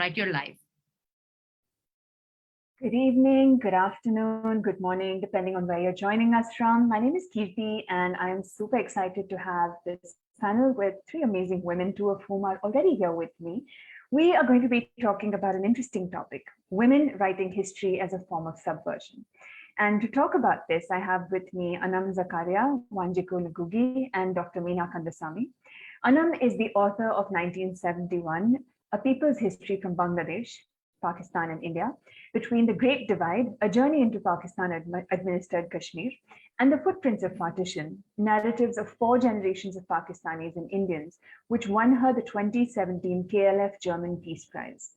right, you're live. Good evening, good afternoon, good morning, depending on where you're joining us from. My name is Kirthi, and I am super excited to have this panel with three amazing women, two of whom are already here with me. We are going to be talking about an interesting topic, women writing history as a form of subversion. And to talk about this, I have with me Anam Zakaria, Wanjikū Ngūgī, and Dr. Meena Kandasamy. Anam is the author of 1971, A People's History from Bangladesh, Pakistan and India, Between the Great Divide, A Journey into Pakistan-Administered Kashmir, and The Footprints of Partition, Narratives of 4 Generations of Pakistanis and Indians, which won her the 2017 KLF German Peace Prize.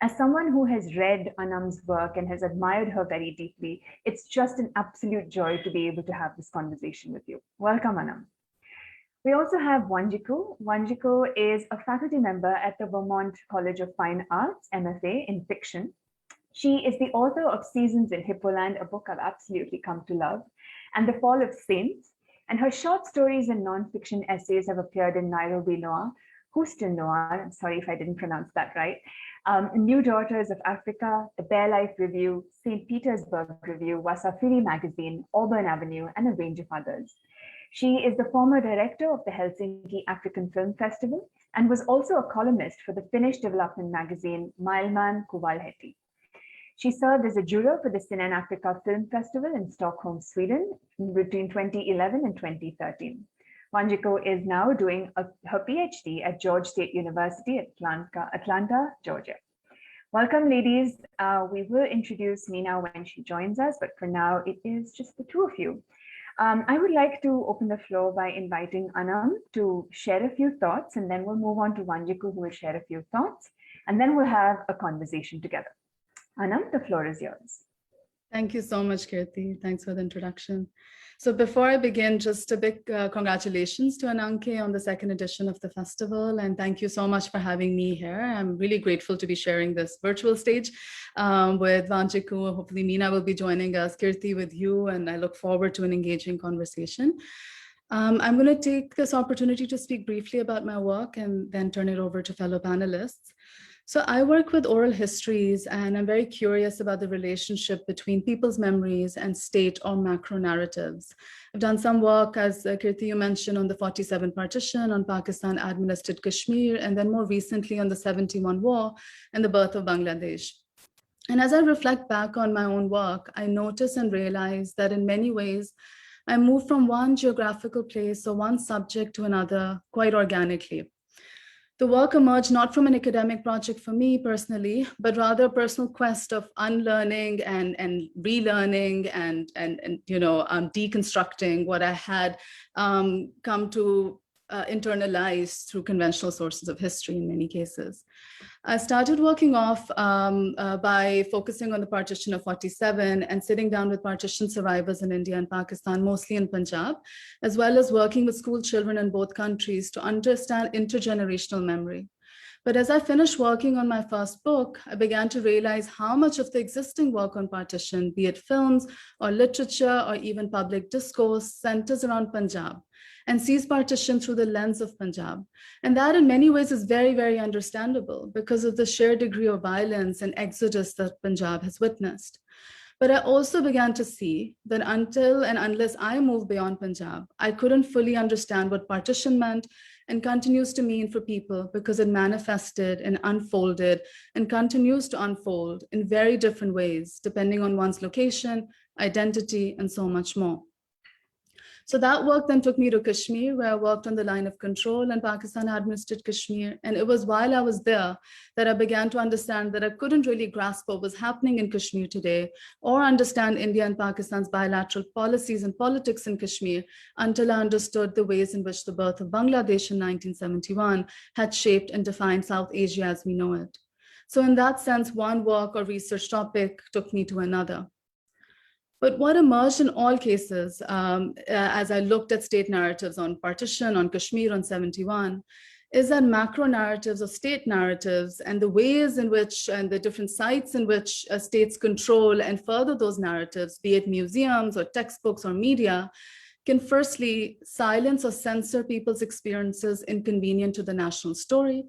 As someone who has read Anam's work and has admired her very deeply, it's just an absolute joy to be able to have this conversation with you. Welcome, Anam. We also have Wanjikū. Wanjikū is a faculty member at the Vermont College of Fine Arts, MFA in fiction. She is the author of Seasons in Hippoland, a book I've absolutely come to love, and The Fall of Saints. And her short stories and nonfiction essays have appeared in Nairobi Noir, Houston Noir, I'm sorry if I didn't pronounce that right, New Daughters of Africa, The Bare Life Review, St. Petersburg Review, Wasafiri Magazine, Auburn Avenue, and a range of others. She is the former director of the Helsinki African Film Festival and was also a columnist for the Finnish development magazine Maailman Kuvalheti. She served as a juror for the Sinan Africa Film Festival in Stockholm, Sweden between 2011 and 2013. Wanjikū is now doing her PhD at George State University at Atlanta, Georgia. Welcome, ladies. We will introduce Meena when she joins us, but for now, it is just the two of you. I would like to open the floor by inviting Anam to share a few thoughts, and then we'll move on to Wanjikū, who will share a few thoughts, and then we'll have a conversation together. Anam, the floor is yours. Thank you so much, Kirthi. Thanks for the introduction. So before I begin, just a big congratulations to Ananke on the 2nd edition of the festival. And thank you so much for having me here. I'm really grateful to be sharing this virtual stage with Wanjikū. Hopefully Meena will be joining us, Kirthi with you, and I look forward to an engaging conversation. I'm going to take this opportunity to speak briefly about my work and then turn it over to fellow panelists. So I work with oral histories, and I'm very curious about the relationship between people's memories and state or macro narratives. I've done some work, as Kirthi, you mentioned, on the 47 partition, on Pakistan-administered Kashmir, and then more recently on the 71 war and the birth of Bangladesh. And as I reflect back on my own work, I notice and realize that in many ways, I move from one geographical place or one subject to another quite organically. The work emerged not from an academic project for me personally, but rather a personal quest of unlearning and relearning and deconstructing what I had come to internalize through conventional sources of history in many cases. I started working off by focusing on the partition of 47 and sitting down with partition survivors in India and Pakistan, mostly in Punjab, as well as working with school children in both countries to understand intergenerational memory. But as I finished working on my first book, I began to realize how much of the existing work on partition, be it films or literature or even public discourse, centers around Punjab and sees partition through the lens of Punjab. And that in many ways is very, very understandable because of the sheer degree of violence and exodus that Punjab has witnessed. But I also began to see that until and unless I moved beyond Punjab, I couldn't fully understand what partition meant and continues to mean for people because it manifested and unfolded and continues to unfold in very different ways, depending on one's location, identity, and so much more. So that work then took me to Kashmir, where I worked on the line of control in Pakistan-administered Kashmir. And it was while I was there that I began to understand that I couldn't really grasp what was happening in Kashmir today or understand India and Pakistan's bilateral policies and politics in Kashmir until I understood the ways in which the birth of Bangladesh in 1971 had shaped and defined South Asia as we know it. So in that sense, one work or research topic took me to another. But what emerged in all cases, as I looked at state narratives on partition, on Kashmir, on 71, is that macro narratives or state narratives and the ways in which and the different sites in which states control and further those narratives, be it museums or textbooks or media, can firstly silence or censor people's experiences inconvenient to the national story,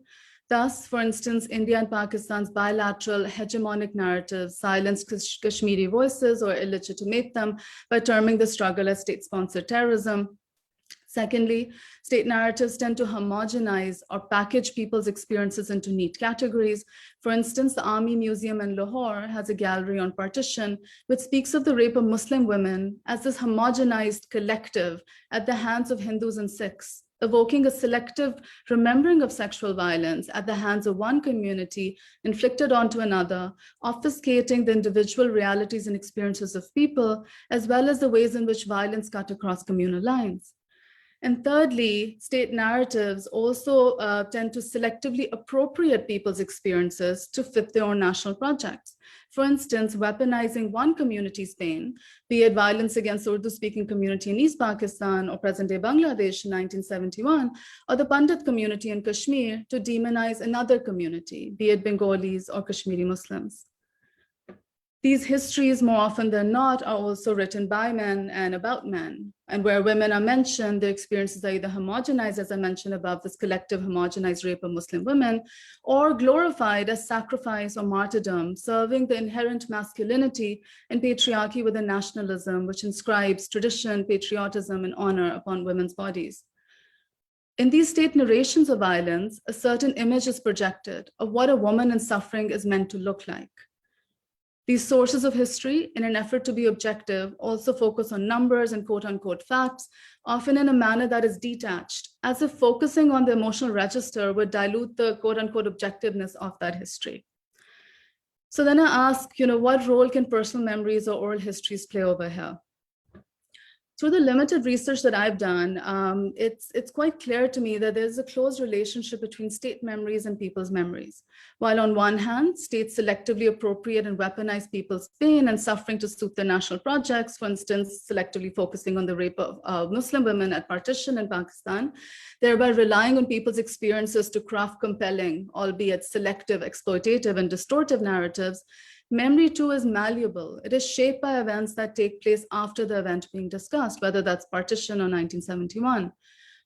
Thus, for instance, India and Pakistan's bilateral hegemonic narratives silenced Kashmiri voices or illegitimate them by terming the struggle as state-sponsored terrorism. Secondly, state narratives tend to homogenize or package people's experiences into neat categories. For instance, the Army Museum in Lahore has a gallery on partition, which speaks of the rape of Muslim women as this homogenized collective at the hands of Hindus and Sikhs, evoking a selective remembering of sexual violence at the hands of one community inflicted onto another, obfuscating the individual realities and experiences of people, as well as the ways in which violence cut across communal lines. And thirdly, state narratives also tend to selectively appropriate people's experiences to fit their own national projects. For instance, weaponizing one community's pain, be it violence against the Urdu-speaking community in East Pakistan or present-day Bangladesh in 1971, or the Pandit community in Kashmir to demonize another community, be it Bengalis or Kashmiri Muslims. These histories, more often than not, are also written by men and about men. And where women are mentioned, their experiences are either homogenized, as I mentioned above, this collective homogenized rape of Muslim women, or glorified as sacrifice or martyrdom, serving the inherent masculinity and patriarchy within nationalism, which inscribes tradition, patriotism, and honor upon women's bodies. In these state narrations of violence, a certain image is projected of what a woman in suffering is meant to look like. These sources of history, in an effort to be objective, also focus on numbers and quote-unquote facts, often in a manner that is detached, as if focusing on the emotional register would dilute the quote-unquote objectiveness of that history. So then I ask, what role can personal memories or oral histories play over here? Through the limited research that I've done, it's quite clear to me that there's a close relationship between state memories and people's memories. While on one hand, states selectively appropriate and weaponize people's pain and suffering to suit their national projects, for instance, selectively focusing on the rape of Muslim women at partition in Pakistan, thereby relying on people's experiences to craft compelling, albeit selective, exploitative, and distortive narratives. Memory too is malleable. It is shaped by events that take place after the event being discussed, whether that's partition or 1971.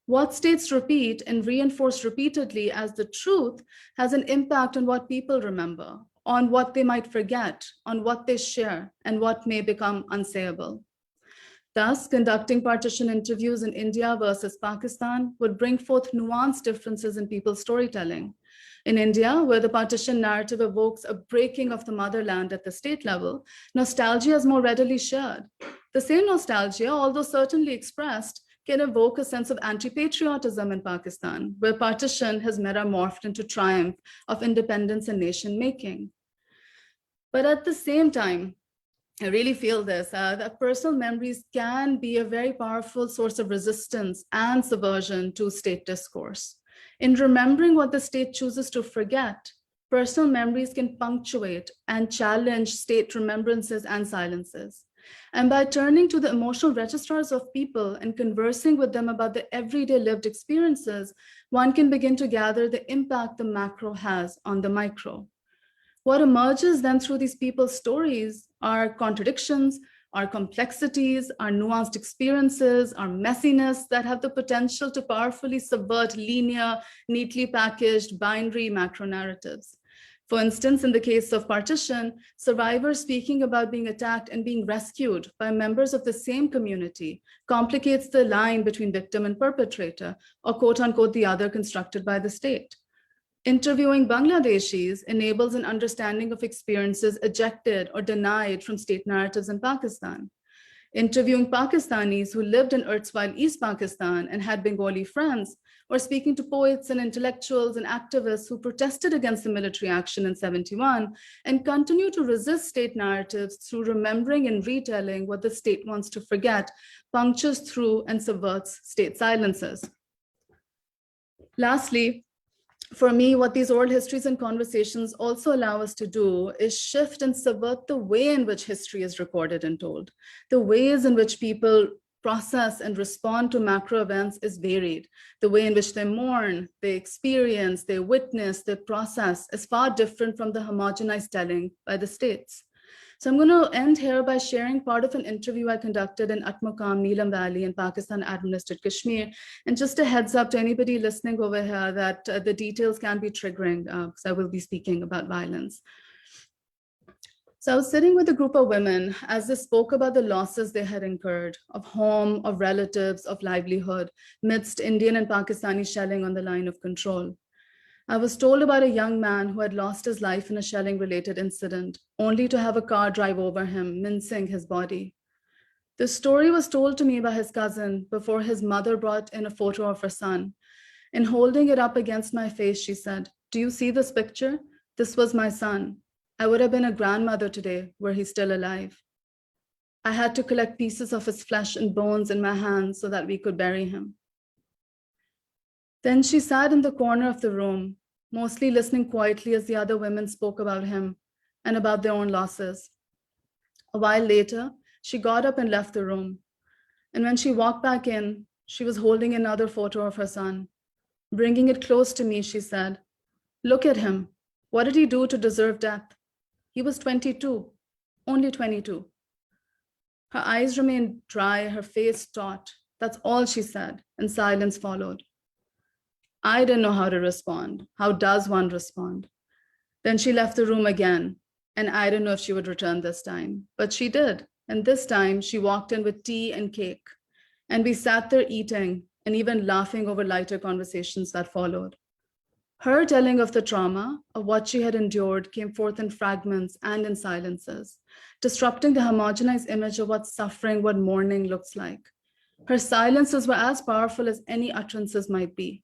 What states repeat and reinforce repeatedly as the truth has an impact on what people remember, on what they might forget, on what they share, and what may become unsayable. Thus, conducting partition interviews in India versus Pakistan would bring forth nuanced differences in people's storytelling. In India, where the partition narrative evokes a breaking of the motherland at the state level, nostalgia is more readily shared. The same nostalgia, although certainly expressed, can evoke a sense of anti-patriotism in Pakistan, where partition has metamorphed into triumph of independence and nation-making. But at the same time, I really feel this, that personal memories can be a very powerful source of resistance and subversion to state discourse. In remembering what the state chooses to forget, personal memories can punctuate and challenge state remembrances and silences. And by turning to the emotional registrars of people and conversing with them about the everyday lived experiences, one can begin to gather the impact the macro has on the micro. What emerges then through these people's stories are contradictions, our complexities, our nuanced experiences, our messiness that have the potential to powerfully subvert linear, neatly packaged, binary macro narratives. For instance, in the case of partition, survivors speaking about being attacked and being rescued by members of the same community complicates the line between victim and perpetrator, or quote unquote, the other constructed by the state. Interviewing Bangladeshis enables an understanding of experiences ejected or denied from state narratives in Pakistan. Interviewing Pakistanis who lived in erstwhile East Pakistan and had Bengali friends, or speaking to poets and intellectuals and activists who protested against the military action in 71 and continue to resist state narratives through remembering and retelling what the state wants to forget, punctures through and subverts state silences. Lastly, for me, what these oral histories and conversations also allow us to do is shift and subvert the way in which history is recorded and told. The ways in which people process and respond to macro events is varied. The way in which they mourn, they experience, they witness, they process is far different from the homogenized telling by the states. So I'm going to end here by sharing part of an interview I conducted in Atmaqam, Neelam Valley in Pakistan-administered Kashmir. And just a heads up to anybody listening over here that the details can be triggering, because I will be speaking about violence. So I was sitting with a group of women as they spoke about the losses they had incurred of home, of relatives, of livelihood, amidst Indian and Pakistani shelling on the line of control. I was told about a young man who had lost his life in a shelling-related incident, only to have a car drive over him, mincing his body. The story was told to me by his cousin before his mother brought in a photo of her son. In holding it up against my face, she said, "Do you see this picture? This was my son. I would have been a grandmother today were he still alive. I had to collect pieces of his flesh and bones in my hands so that we could bury him." Then she sat in the corner of the room, mostly listening quietly as the other women spoke about him and about their own losses. A while later, she got up and left the room. And when she walked back in, she was holding another photo of her son. Bringing it close to me, she said, "Look at him. What did he do to deserve death? He was 22, only 22. Her eyes remained dry, her face taut. That's all she said, and silence followed. I didn't know how to respond. How does one respond? Then she left the room again, and I didn't know if she would return this time, but she did. And this time she walked in with tea and cake, and we sat there eating and even laughing over lighter conversations that followed. Her telling of the trauma, of what she had endured, came forth in fragments and in silences, disrupting the homogenized image of what suffering, what mourning looks like. Her silences were as powerful as any utterances might be.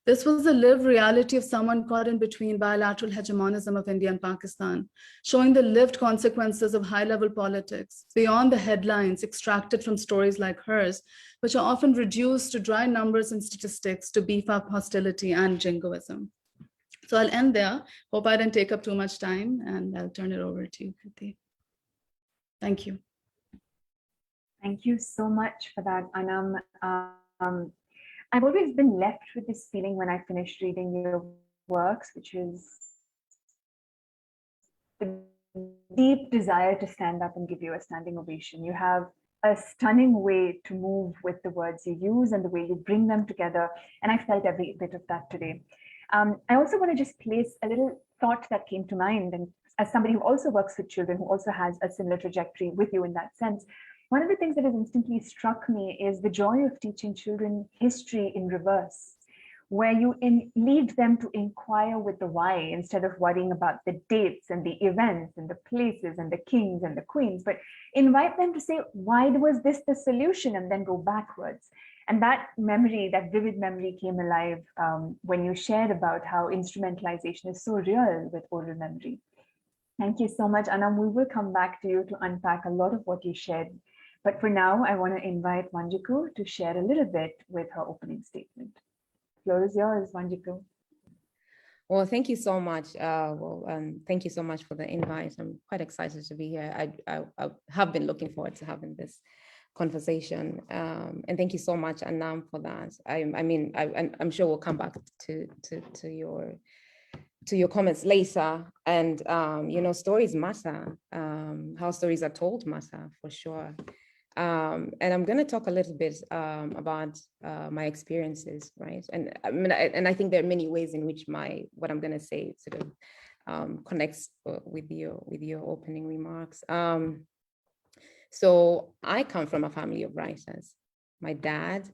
This was the lived reality of someone caught in between bilateral hegemonism of India and Pakistan, showing the lived consequences of high-level politics beyond the headlines extracted from stories like hers, which are often reduced to dry numbers and statistics to beef up hostility and jingoism. So I'll end there. Hope I didn't take up too much time, and I'll turn it over to you, Kirthi. Thank you. Thank you so much for that, Anam. I've always been left with this feeling when I finished reading your works, which is the deep desire to stand up and give you a standing ovation. You have a stunning way to move with the words you use and the way you bring them together. And I felt every bit of that today. I also want to just place a little thought that came to mind. And as somebody who also works with children, who also has a similar trajectory with you in that sense, one of the things that has instantly struck me is the joy of teaching children history in reverse, where you lead them to inquire with the why instead of worrying about the dates and the events and the places and the kings and the queens, but invite them to say, why was this the solution, and then go backwards. And that memory, that vivid memory came alive when you shared about how instrumentalization is so real with oral memory. Thank you so much, Anam. We will come back to you to unpack a lot of what you shared. But for now, I want to invite Wanjikū to share a little bit with her opening statement. The floor is yours, Wanjikū. Well, thank you so much. Thank you so much for the invite. I'm quite excited to be here. I have been looking forward to having this conversation. And thank you so much, Anam, for that. I'm sure we'll come back to your comments later. And, stories matter. How stories are told matter, for sure. And I'm going to talk a little bit about my experiences, right? And I think there are many ways in which what I'm going to say sort of connects with your opening remarks. So I come from a family of writers. My dad,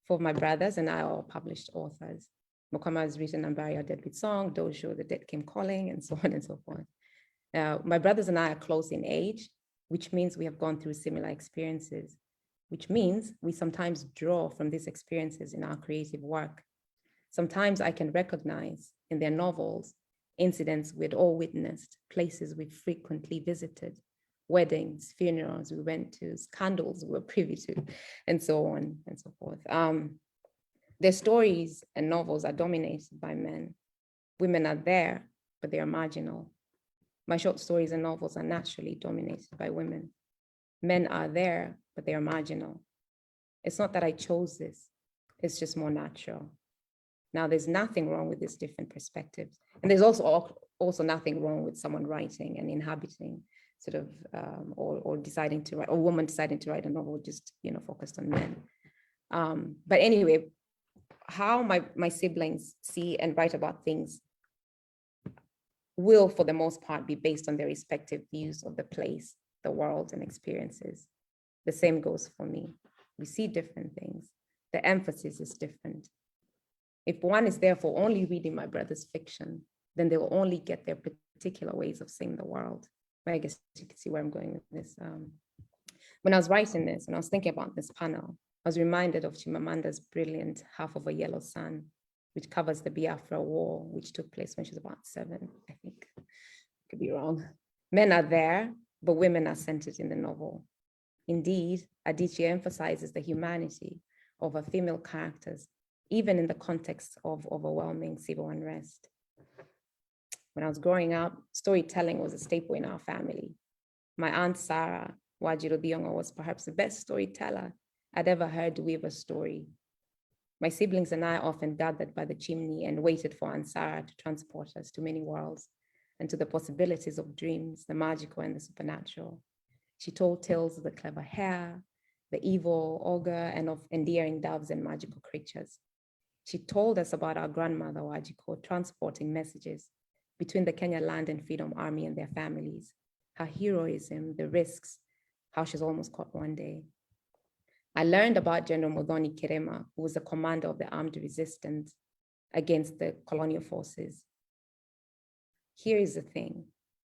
4 of my brothers, and I are all published authors. Mokama has written Ambari, Our Dead Beat Song, Dojo, The Dead Came Calling, and so on and so forth. My brothers and I are close in age, which means we have gone through similar experiences, which means we sometimes draw from these experiences in our creative work. Sometimes I can recognize in their novels incidents we'd all witnessed, places we frequently visited, weddings, funerals we went to, scandals we were privy to, and so on and so forth. Their stories and novels are dominated by men. Women are there, but they are marginal. My short stories and novels are naturally dominated by women. Men are there, but they are marginal. It's not that I chose this, it's just more natural. Now, there's nothing wrong with these different perspectives. And there's also nothing wrong with someone writing and inhabiting sort of, or deciding to write, or woman deciding to write a novel just, focused on men. But anyway, how my siblings see and write about things will, for the most part, be based on their respective views of the place, the world, and experiences. The same goes for me. We see different things. The emphasis is different. If one is therefore only reading my brother's fiction, then they will only get their particular ways of seeing the world. But I guess you can see where I'm going with this. When I was writing this, and I was thinking about this panel, I was reminded of Chimamanda's brilliant Half of a Yellow Sun, which covers the Biafra War, which took place when she was about 7, I think. Could be wrong. Men are there, but women are centered in the novel. Indeed, Adichie emphasizes the humanity of her female characters, even in the context of overwhelming civil unrest. When I was growing up, storytelling was a staple in our family. My aunt Sarah Wanjikū was perhaps the best storyteller I'd ever heard weave a story. My siblings and I often gathered by the chimney and waited for Aunt Sarah to transport us to many worlds and to the possibilities of dreams, the magical and the supernatural. She told tales of the clever hare, the evil ogre, and of endearing doves and magical creatures. She told us about our grandmother Wanjikū transporting messages between the Kenya Land and Freedom Army and their families, her heroism, the risks, how she's almost caught one day. I learned about General Muthoni Kirema, who was the commander of the armed resistance against the colonial forces. Here is the thing.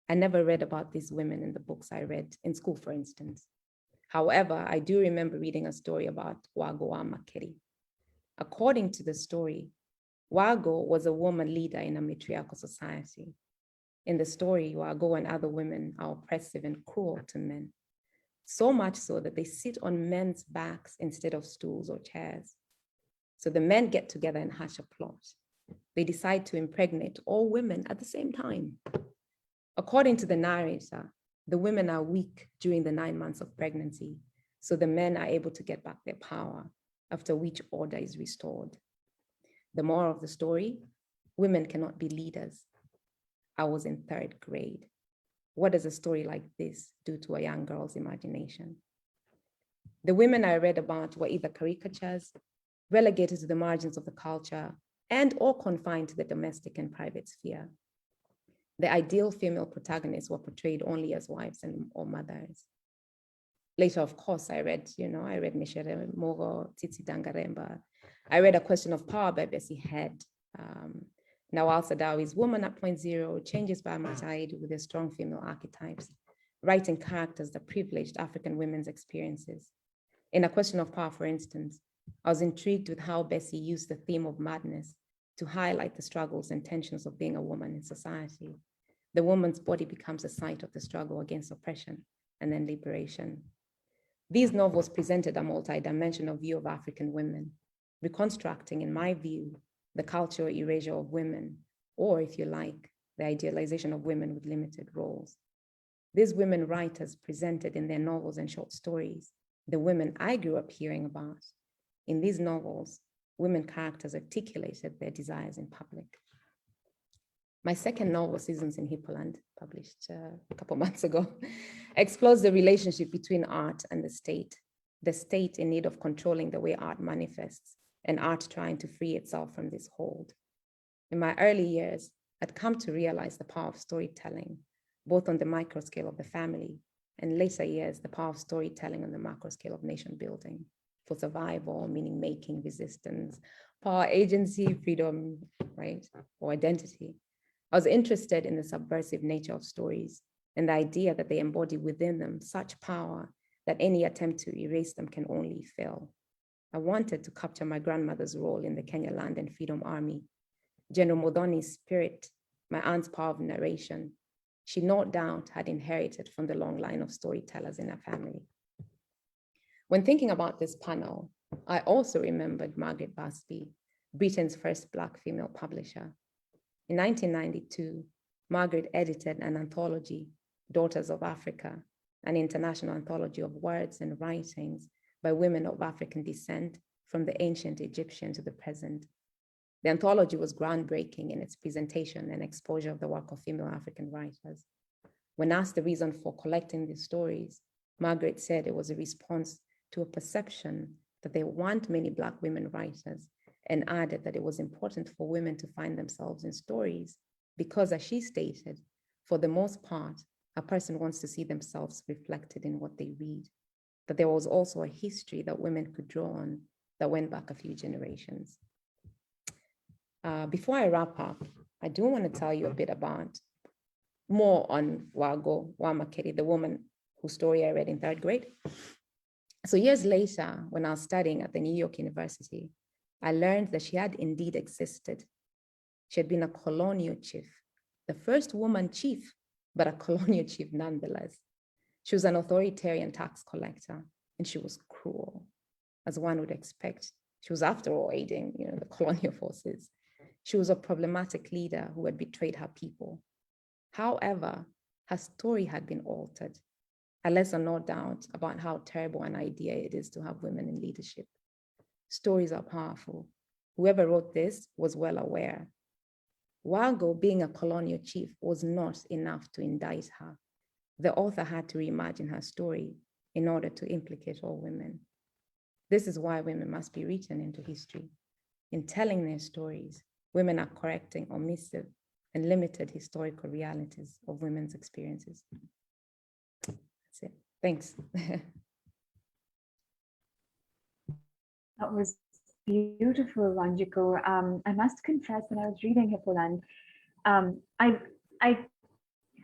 I never read about these women in the books I read in school, for instance. However, I do remember reading a story about Wago Makeri. According to the story, Wago was a woman leader in a matriarchal society. In the story, Wago and other women are oppressive and cruel to men, so much so that they sit on men's backs instead of stools or chairs. So the men get together and hatch a plot. They decide to impregnate all women at the same time. According to the narrator, the women are weak during the 9 months of pregnancy, so the men are able to get back their power, after which order is restored. The moral of the story, women cannot be leaders. I was in 3rd grade. What does a story like this do to a young girl's imagination? The women I read about were either caricatures, relegated to the margins of the culture, and or confined to the domestic and private sphere. The ideal female protagonists were portrayed only as wives or mothers. Later, of course, I read Mishere Moro, Titi Dangaremba. I read A Question of Power by Bessie Head. Nawal Sadawi's Woman at Point Zero changes by Mataid with their strong female archetypes, writing characters that privileged African women's experiences. In A Question of Power, for instance, I was intrigued with how Bessie used the theme of madness to highlight the struggles and tensions of being a woman in society. The woman's body becomes a site of the struggle against oppression and then liberation. These novels presented a multidimensional view of African women, reconstructing, in my view, the cultural erasure of women, or if you like, the idealization of women with limited roles. These women writers presented in their novels and short stories the women I grew up hearing about. In these novels, women characters articulated their desires in public. My second novel, Seasons in Hippoland, published a couple months ago, explores the relationship between art and the state in need of controlling the way art manifests, and art trying to free itself from this hold. In my early years, I'd come to realize the power of storytelling, both on the micro scale of the family, and later years, the power of storytelling on the macro scale of nation building, for survival, meaning making, resistance, power, agency, freedom, right, or identity. I was interested in the subversive nature of stories and the idea that they embody within them such power that any attempt to erase them can only fail. I wanted to capture my grandmother's role in the Kenya Land and Freedom Army, General Muthoni's spirit, my aunt's power of narration. She no doubt had inherited from the long line of storytellers in her family. When thinking about this panel, I also remembered Margaret Busby, Britain's first Black female publisher. In 1992, Margaret edited an anthology, Daughters of Africa, an international anthology of words and writings by women of African descent from the ancient Egyptian to the present. The anthology was groundbreaking in its presentation and exposure of the work of female African writers. When asked the reason for collecting these stories, Margaret said it was a response to a perception that there weren't many Black women writers, and added that it was important for women to find themselves in stories because, as she stated, for the most part, a person wants to see themselves reflected in what they read, that there was also a history that women could draw on that went back a few generations. Before I wrap up, I do want to tell you a bit about more on Wago Wamakeri, the woman whose story I read in 3rd grade. So years later, when I was studying at the New York University, I learned that she had indeed existed. She had been a colonial chief, the first woman chief, but a colonial chief nonetheless. She was an authoritarian tax collector, and she was cruel, as one would expect. She was, after all, aiding, the colonial forces. She was a problematic leader who had betrayed her people. However, her story had been altered. A lesson, no doubt, about how terrible an idea it is to have women in leadership. Stories are powerful. Whoever wrote this was well aware. Wago, being a colonial chief, was not enough to indict her. The author had to reimagine her story in order to implicate all women. This is why women must be written into history. In telling their stories, women are correcting omissive and limited historical realities of women's experiences. That's it. Thanks. That was beautiful, Wanjikū. I must confess, when I was reading Hippolyte, I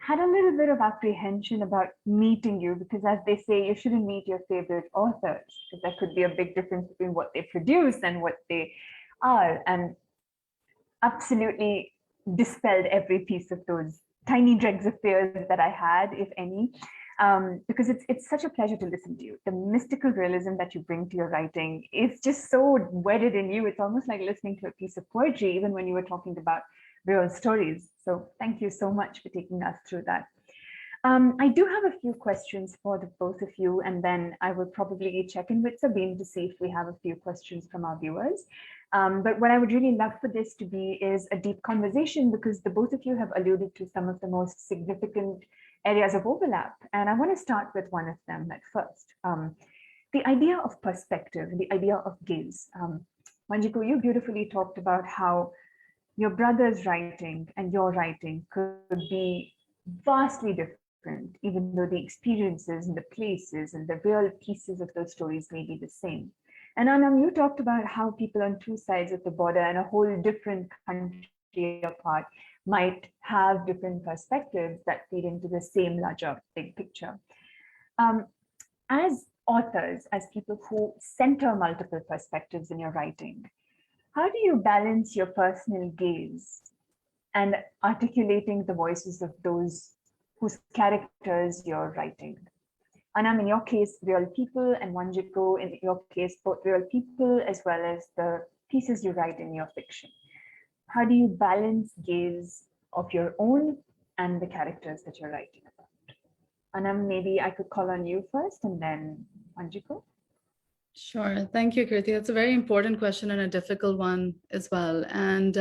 had a little bit of apprehension about meeting you, because, as they say, you shouldn't meet your favorite authors, because there could be a big difference between what they produce and what they are, and absolutely dispelled every piece of those tiny dregs of fears that I had, if any, because it's such a pleasure to listen to you. The mystical realism that you bring to your writing is just so wedded in you. It's almost like listening to a piece of poetry, even when you were talking about real stories. So thank you so much for taking us through that. I do have a few questions for the both of you, and then I will probably check in with Sabine to see if we have a few questions from our viewers. But what I would really love for this to be is a deep conversation, because the both of you have alluded to some of the most significant areas of overlap. And I want to start with one of them at first. The idea of perspective, the idea of gaze. Wanjikū, you beautifully talked about how your brother's writing and your writing could be vastly different, even though the experiences and the places and the real pieces of those stories may be the same. And Anam, you talked about how people on two sides of the border and a whole different country apart might have different perspectives that feed into the same larger big picture. As authors, as people who center multiple perspectives in your writing, how do you balance your personal gaze and articulating the voices of those whose characters you're writing? Anam, in your case, real people, and Wanjikū, in your case, both real people as well as the pieces you write in your fiction. How do you balance gaze of your own and the characters that you're writing about? Anam, maybe I could call on you first and then Wanjikū. Sure. Thank you, Kirthi. That's a very important question and a difficult one as well. And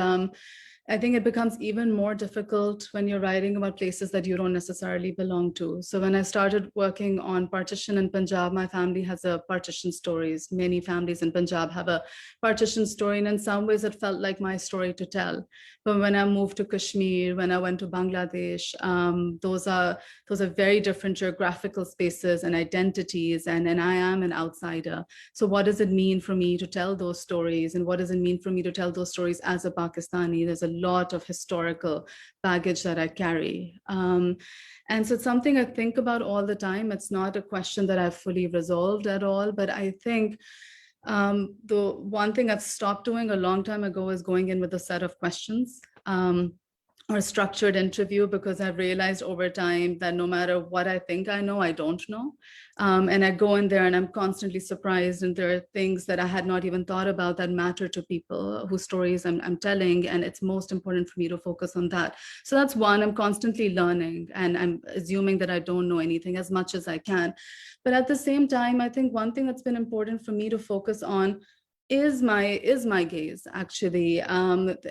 I think it becomes even more difficult when you're writing about places that you don't necessarily belong to. So when I started working on partition in Punjab, my family has a partition stories. Many families in Punjab have a partition story, and in some ways it felt like my story to tell. But when I moved to Kashmir, when I went to Bangladesh, those are very different geographical spaces and identities, and I am an outsider. So what does it mean for me to tell those stories, and what does it mean for me to tell those stories as a Pakistani? There's a lot of historical baggage that I carry. And so it's something I think about all the time. It's not a question that I've fully resolved at all, but I think the one thing I've stopped doing a long time ago is going in with a set of questions. Or a structured interview, because I've realized over time that no matter what I think I know, I don't know. And I go in there and I'm constantly surprised, and there are things that I had not even thought about that matter to people whose stories I'm telling, and it's most important for me to focus on that. So that's one, I'm constantly learning, and I'm assuming that I don't know anything as much as I can. But at the same time, I think one thing that's been important for me to focus on is my gaze, actually,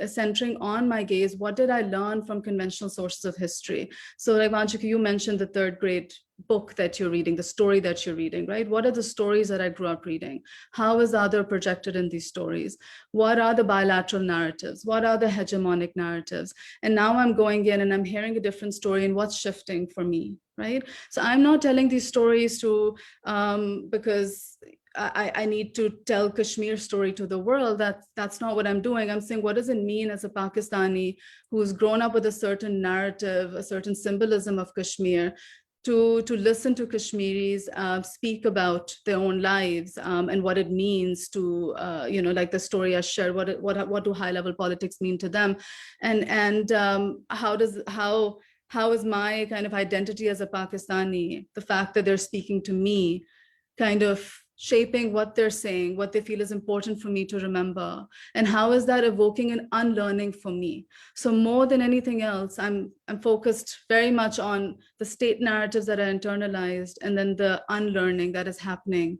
centering on my gaze. What did I learn from conventional sources of history? So like Wanjikū, you mentioned the third grade book that you're reading, the story that you're reading, right? What are the stories that I grew up reading? How is the other projected in these stories? What are the bilateral narratives? What are the hegemonic narratives? And now I'm going in and I'm hearing a different story, and what's shifting for me, right? So I'm not telling these stories to, because I need to tell Kashmir's story to the world. That's not what I'm doing. I'm saying, what does it mean as a Pakistani who's grown up with a certain narrative, a certain symbolism of Kashmir, to listen to Kashmiris speak about their own lives and what it means to, like the story I shared, what do high level politics mean to them? And how is my kind of identity as a Pakistani, the fact that they're speaking to me, kind of shaping what they're saying, what they feel is important for me to remember, and how is that evoking an unlearning for me? So more than anything else, I'm focused very much on the state narratives that are internalized, and then the unlearning that is happening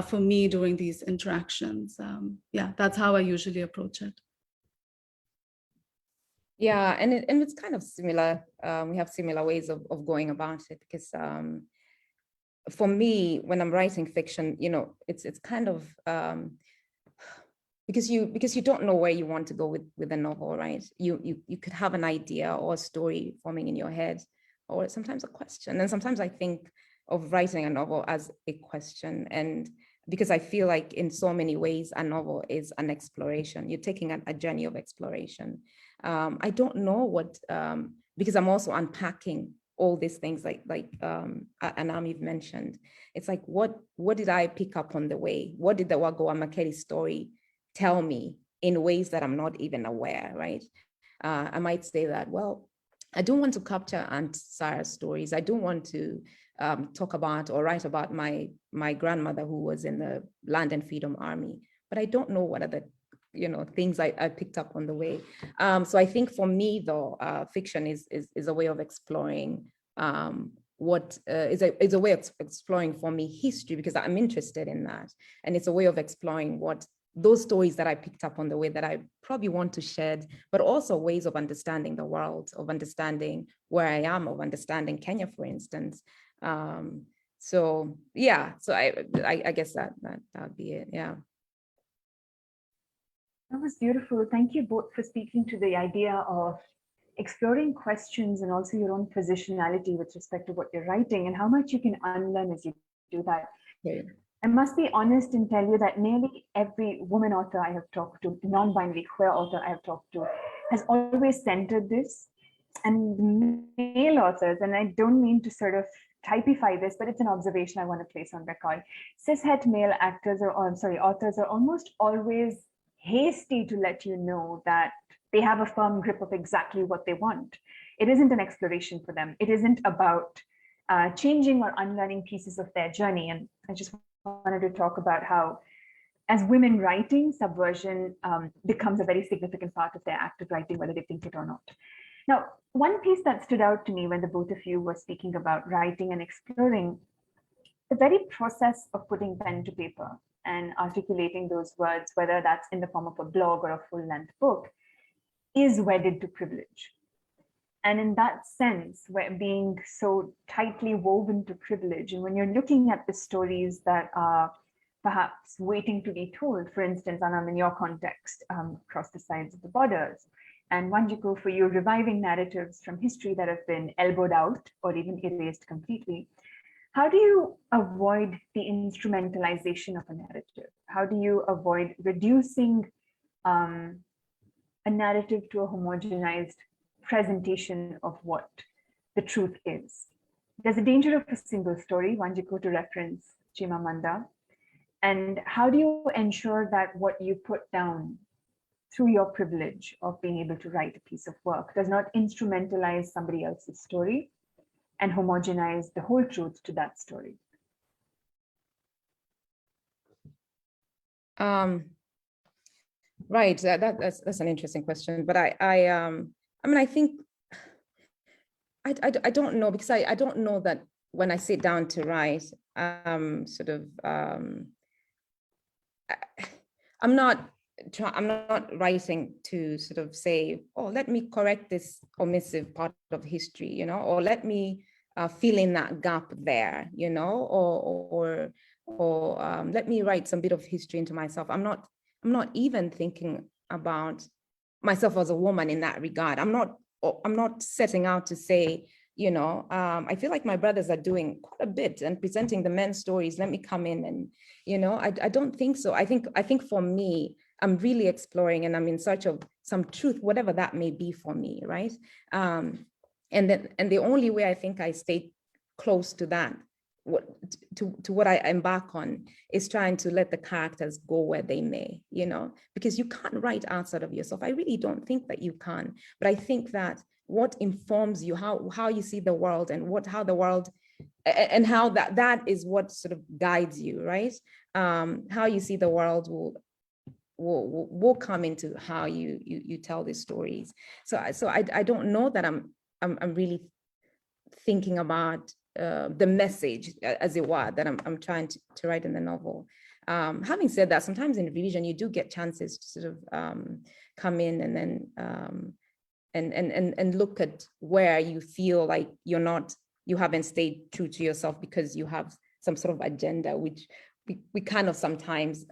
for me during these interactions. Yeah, that's how I usually approach it. Yeah, and it's kind of similar. We have similar ways of going about it, because for me, when I'm writing fiction, it's kind of because you don't know where you want to go with a novel, right? You could have an idea or a story forming in your head, or sometimes a question. And sometimes I think of writing a novel as a question, and because I feel like in so many ways a novel is an exploration. You're taking a journey of exploration. I don't know what, because I'm also unpacking all these things like Anam, you've mentioned. It's like, what did I pick up on the way? What did the Wagwa Makeri story tell me in ways that I'm not even aware, right? I might say that, well, I don't want to capture Aunt Sarah's stories. I don't want to talk about or write about my grandmother who was in the Land and Freedom Army, but I don't know what are the things I picked up on the way. So I think for me, though, fiction is a way of exploring is a way of exploring for me history, because I'm interested in that, and it's a way of exploring what those stories that I picked up on the way that I probably want to shed, but also ways of understanding the world, of understanding where I am, of understanding Kenya, for instance. So yeah, so I guess that'd be it. Yeah. That was beautiful. Thank you both for speaking to the idea of exploring questions and also your own positionality with respect to what you're writing and how much you can unlearn as you do that. Yeah. I must be honest and tell you that nearly every woman author I have talked to, non-binary queer author I have talked to, has always centered this. And male authors, and I don't mean to sort of typify this, but it's an observation I want to place on record. Cishet male authors are almost always hasty to let you know that they have a firm grip of exactly what they want. It isn't an exploration for them. It isn't about changing or unlearning pieces of their journey. And I just wanted to talk about how, as women writing, subversion becomes a very significant part of their act of writing, whether they think it or not. Now, one piece that stood out to me when the both of you were speaking about writing and exploring, the very process of putting pen to paper and articulating those words, whether that's in the form of a blog or a full-length book, is wedded to privilege. And in that sense, we're being so tightly woven to privilege. And when you're looking at the stories that are perhaps waiting to be told, for instance, Anam, in your context, across the sides of the borders, and Wanjikū, for you, reviving narratives from history that have been elbowed out or even erased completely, how do you avoid the instrumentalization of a narrative? How do you avoid reducing a narrative to a homogenized presentation of what the truth is? There's a danger of a single story, Wanjikū, to reference Chimamanda. And how do you ensure that what you put down through your privilege of being able to write a piece of work does not instrumentalize somebody else's story and homogenize the whole truth to that story? Right, that's an interesting question, but I mean, I think I don't know, because I don't know that when I sit down to write, I'm not writing to sort of say, oh, let me correct this omissive part of history, you know, or let me fill in that gap there, you know, or let me write some bit of history into myself. I'm not even thinking about myself as a woman in that regard. I'm not setting out to say, you know, I feel like my brothers are doing quite a bit and presenting the men's stories. Let me come in and, you know, I don't think so. I think for me, I'm really exploring and I'm in search of some truth, whatever that may be for me, right? And the only way I think I stay close to that, to what I embark on, is trying to let the characters go where they may, you know, because you can't write outside of yourself. I really don't think that you can, but I think that what informs you, how you see the world, and how the world, and how that is what sort of guides you, right? How you see the world will come into how you tell these stories. So I don't know that I'm really thinking about the message, as it were, that I'm trying to write in the novel. Having said that, sometimes in revision you do get chances to sort of come in and then and look at where you feel like you haven't stayed true to yourself because you have some sort of agenda, which we kind of sometimes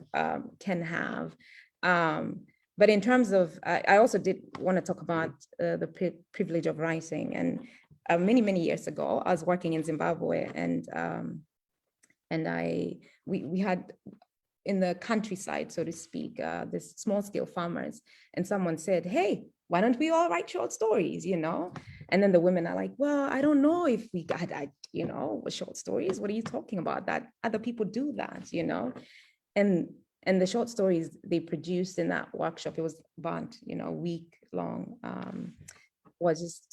can have. But in terms of, I also did want to talk about the privilege of writing. And many years ago, I was working in Zimbabwe, and we had, in the countryside, so to speak, this small scale farmers, and someone said, hey, why don't we all write short stories, you know? And then the women are like, well, I don't know if we got, you know, short stories. What are you talking about? That other people do that, you know? And the short stories they produced in that workshop, it was about, you know, a week long, was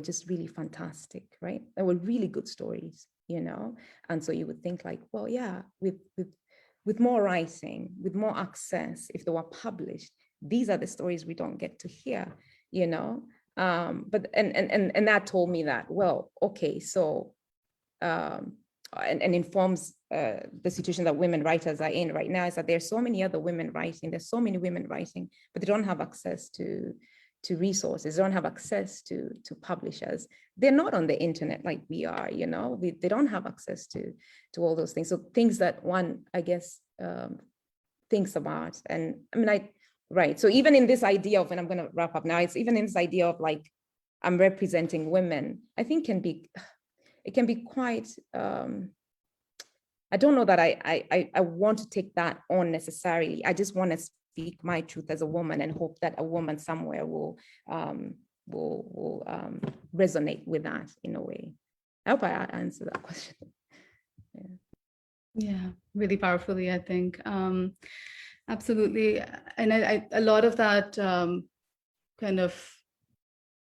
just really fantastic, right? They were really good stories, you know? And so you would think like, well, yeah, with more writing, with more access, if they were published, these are the stories we don't get to hear, you know? But that told me that, well, okay, so, and informs the situation that women writers are in right now, is that there's so many other women writing, there's so many women writing, but they don't have access to resources, they don't have access to publishers. They're not on the internet like we are, you know, they don't have access to all those things. So things that one, I guess, thinks about. And I mean, right. So even in this idea of, and I'm going to wrap up now, it's even in this idea of like, I'm representing women, I think it can be quite, I don't know that I want to take that on necessarily. I just want to speak my truth as a woman and hope that a woman somewhere will resonate with that in a way. I hope I answered that question. Yeah, really powerfully, I think. Absolutely. And a lot of that kind of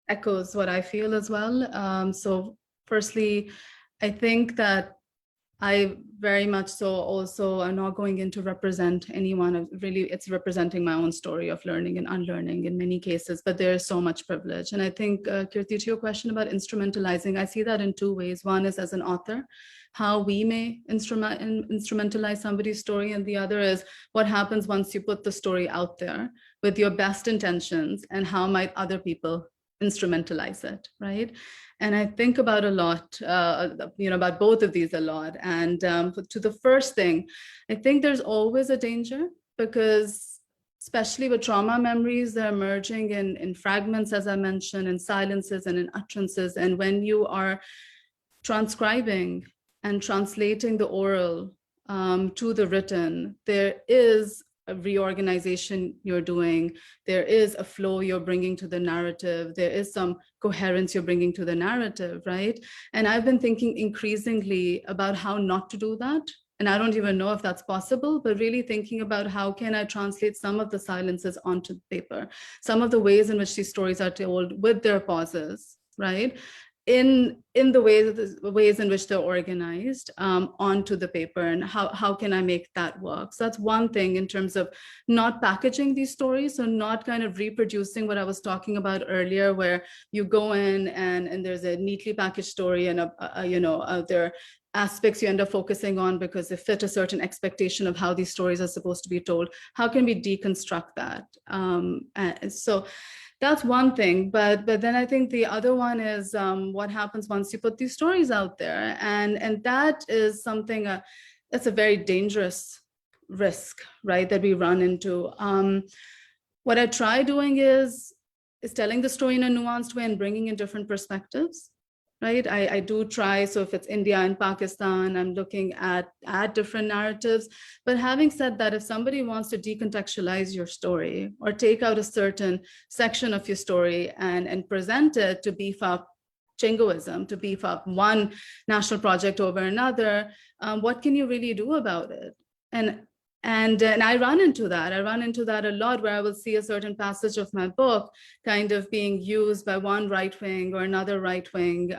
echoes what I feel as well. So firstly, I think that I very much so also am not going in to represent anyone. Really, it's representing my own story of learning and unlearning in many cases, but there is so much privilege. And I think, Kirthi, to your question about instrumentalizing, I see that in two ways. One is as an author, how we may instrumentalize somebody's story, and the other is what happens once you put the story out there with your best intentions, and how might other people instrumentalize it, right? And I think about a lot, about both of these a lot. And to the first thing, I think there's always a danger, because especially with trauma memories, they're emerging in fragments, as I mentioned, in silences and in utterances. And when you are transcribing and translating the oral to the written, there is a reorganization you're doing, there is a flow you're bringing to the narrative, there is some coherence you're bringing to the narrative, right? And I've been thinking increasingly about how not to do that. And I don't even know if that's possible, but really thinking about how can I translate some of the silences onto paper, some of the ways in which these stories are told with their pauses, right? In the ways in which they're organized onto the paper, and how can I make that work? So that's one thing in terms of not packaging these stories, so not kind of reproducing what I was talking about earlier, where you go in and there's a neatly packaged story and there aspects you end up focusing on because they fit a certain expectation of how these stories are supposed to be told. How can we deconstruct that? And so that's one thing, but then I think the other one is what happens once you put these stories out there, and that is something that's a very dangerous risk, right, that we run into. What I try doing is telling the story in a nuanced way and bringing in different perspectives. Right, I do try. So if it's India and Pakistan, I'm looking at different narratives. But having said that, if somebody wants to decontextualize your story or take out a certain section of your story and present it to beef up jingoism, to beef up one national project over another, what can you really do about it? And I run into that. I run into that a lot, where I will see a certain passage of my book kind of being used by one right wing or another right wing,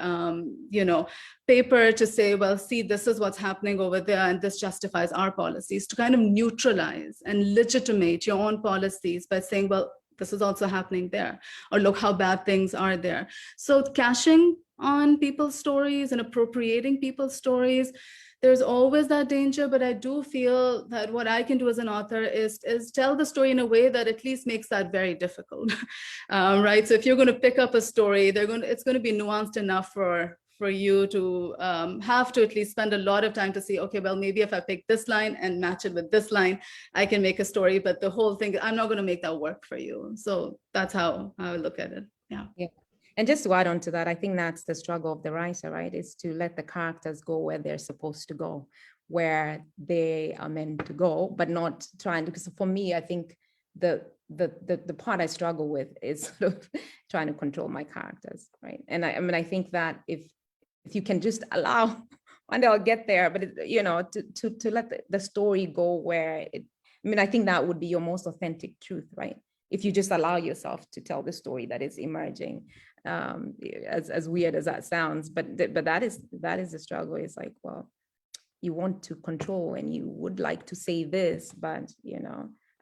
paper to say, well, see, this is what's happening over there, and this justifies our policies, to kind of neutralize and legitimate your own policies by saying, well, this is also happening there, or look how bad things are there. So cashing on people's stories and appropriating people's stories, there's always that danger, but I do feel that what I can do as an author is tell the story in a way that at least makes that very difficult, right? So if you're going to pick up a story, it's going to be nuanced enough for you to have to at least spend a lot of time to see, okay, well, maybe if I pick this line and match it with this line, I can make a story, but the whole thing, I'm not going to make that work for you. So that's how I look at it. Yeah. And just to add on to that, I think that's the struggle of the writer, right? Is to let the characters go where they're supposed to go, where they are meant to go, but not trying to, because for me, I think the part I struggle with is sort of trying to control my characters, right? And I think that if you can just allow, one day I'll get there, but to let the story go where I think that would be your most authentic truth, right? If you just allow yourself to tell the story that is emerging, as weird as that sounds, but that is the struggle. It's like, well, you want to control and you would like to say this, but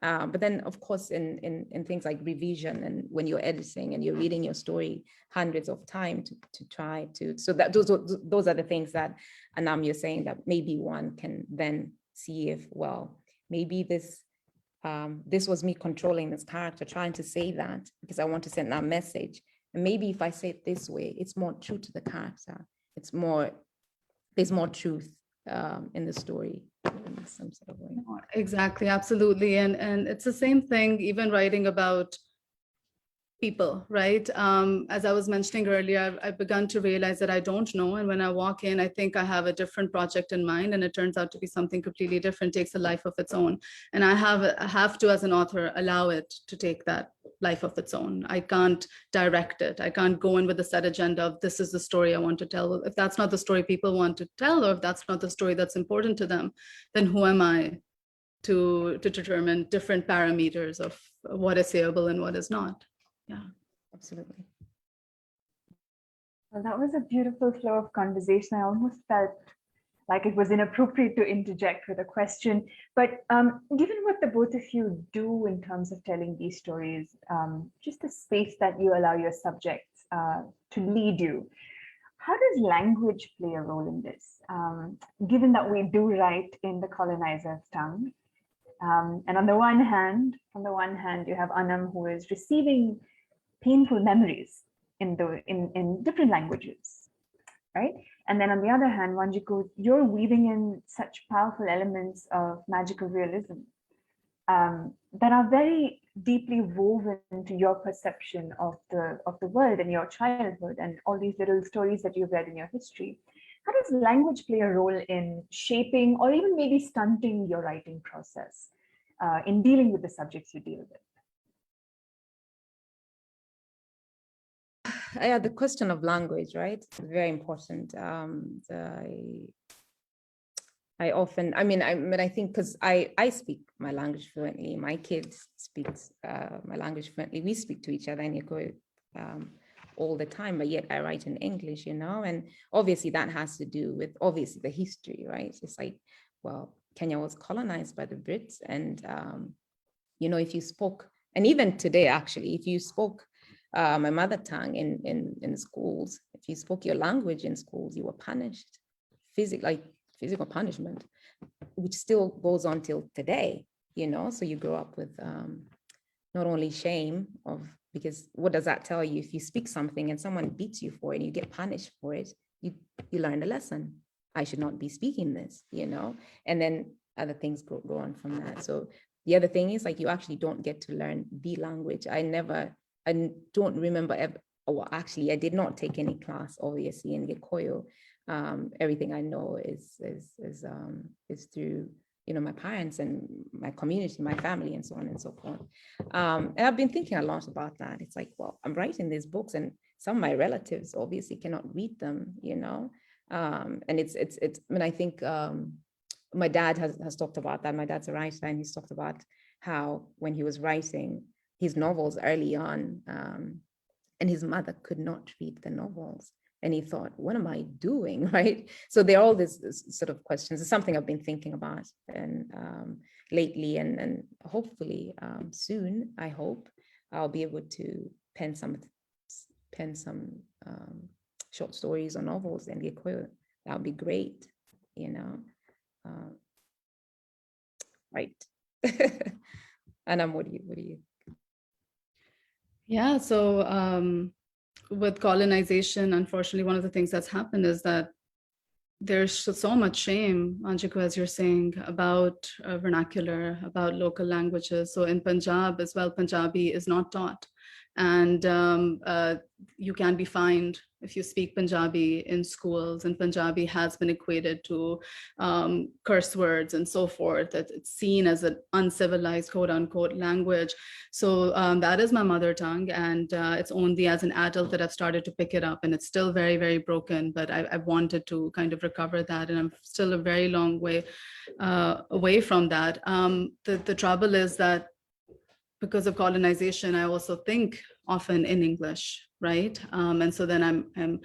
but then of course in things like revision, and when you're editing and you're reading your story hundreds of times to try to, so that those are the things that Anam, you're saying, that maybe one can then see if, well, maybe this was me controlling this character, trying to say that because I want to send that message. And maybe if I say it this way, it's more true to the character. There's more truth in the story in some sort of way. Exactly, absolutely. And it's the same thing, even writing about people, right? As I was mentioning earlier, I've begun to realize that I don't know. And when I walk in, I think I have a different project in mind, and it turns out to be something completely different, takes a life of its own. And I have to, as an author, allow it to take that life of its own. I can't direct it. I can't go in with a set agenda of this is the story I want to tell. If that's not the story people want to tell, or if that's not the story that's important to them, then who am I to determine different parameters of what is sayable and what is not? Yeah, absolutely. Well, that was a beautiful flow of conversation. I almost felt like it was inappropriate to interject with a question, but given what the both of you do in terms of telling these stories, just the space that you allow your subjects to lead you, how does language play a role in this? Given that we do write in the colonizer's tongue, and on the one hand, you have Anam, who is receiving painful memories in different languages, right? And then on the other hand, Wanjikū, you're weaving in such powerful elements of magical realism that are very deeply woven into your perception of the world and your childhood and all these little stories that you've read in your history. How does language play a role in shaping or even maybe stunting your writing process in dealing with the subjects you deal with? Yeah, the question of language, right? It's very important. I often, I think because I speak my language fluently, my kids speak my language fluently. We speak to each other in Ngūgī all the time, but yet I write in English, and obviously that has to do with obviously the history, right? It's like, well, Kenya was colonized by the Brits, and if you spoke, and even today actually, if you spoke my mother tongue in schools, if you spoke your language in schools, you were punished physical punishment, which still goes on till today, so you grow up with not only shame because what does that tell you? If you speak something and someone beats you for it and you get punished for it, you learn a lesson. I should not be speaking this, and then other things go on from that. So the other thing is you actually don't get to learn the language. I don't remember ever, well, actually, I did not take any class, obviously, in Gikuyu. Everything I know is through, my parents and my community, my family, and so on and so forth. And I've been thinking a lot about that. It's well, I'm writing these books, and some of my relatives obviously cannot read them, and I think my dad has talked about that. My dad's a writer, and he's talked about how when he was writing his novels early on, and his mother could not read the novels. And he thought, what am I doing, right? So there are all these sort of questions. It's something I've been thinking about and lately, and hopefully soon, I hope, I'll be able to pen some short stories or novels in Gikuyu. That would be great, right. Anam, what do you? Yeah, so with colonization, unfortunately, one of the things that's happened is that there's so much shame, Wanjikū, as you're saying, about vernacular, about local languages. So in Punjab as well, Punjabi is not taught. And you can be fined if you speak Punjabi in schools, and Punjabi has been equated to curse words and so forth, that it's seen as an uncivilized, quote unquote, language. So that is my mother tongue, and it's only as an adult that I've started to pick it up, and it's still very, very broken, but I wanted to kind of recover that, and I'm still a very long way away from that. The trouble is that because of colonization, I also think often in English, right? And so then I'm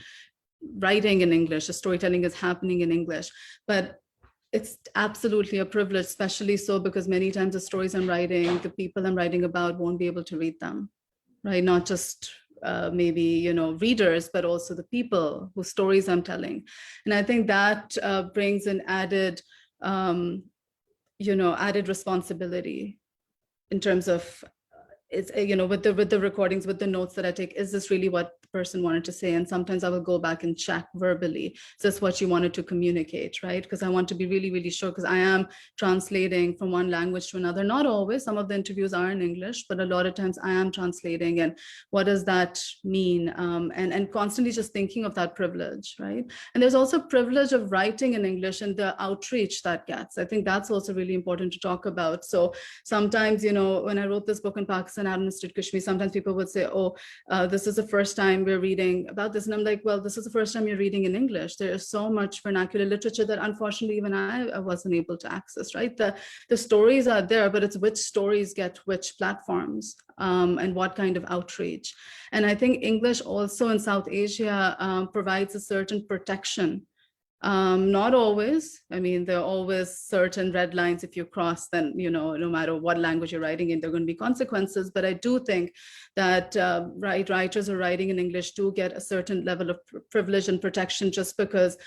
writing in English, the storytelling is happening in English, but it's absolutely a privilege, especially so because many times the stories I'm writing, the people I'm writing about won't be able to read them, right? Not just maybe, readers, but also the people whose stories I'm telling. And I think that brings an added, added responsibility in terms of it's, with the recordings, with the notes that I take, is this really what the person wanted to say? And sometimes I will go back and check verbally, is this what you wanted to communicate, right? Because I want to be really, really sure, because I am translating from one language to another. Not always, some of the interviews are in English, but a lot of times I am translating, and what does that mean? And constantly just thinking of that privilege, right? And there's also privilege of writing in English and the outreach that gets. I think that's also really important to talk about. So sometimes, when I wrote this book in Pakistan, administered Kashmir, sometimes people would say, oh, this is the first time we're reading about this. And I'm like, well, this is the first time you're reading in English. There is so much vernacular literature that unfortunately even I wasn't able to access, right? The stories are there, but it's which stories get which platforms and what kind of outreach. And I think English also in South Asia provides a certain protection. Not always. I mean, there are always certain red lines. If you cross, then, no matter what language you're writing in, there are going to be consequences. But I do think that writers who are writing in English do get a certain level of privilege and protection, just because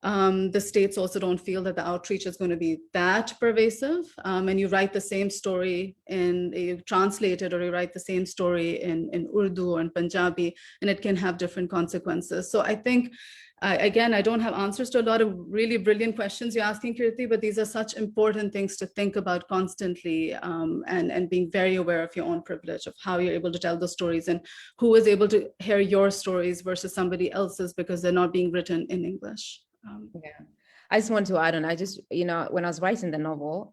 the states also don't feel that the outreach is going to be that pervasive. And you write the same story you translate it, or you write the same story in Urdu or in Punjabi, and it can have different consequences. So I think, again, I don't have answers to a lot of really brilliant questions you're asking, Kirthi, but these are such important things to think about constantly, and being very aware of your own privilege, of how you're able to tell those stories and who is able to hear your stories versus somebody else's because they're not being written in English. Yeah, I just want to add on, when I was writing the novel,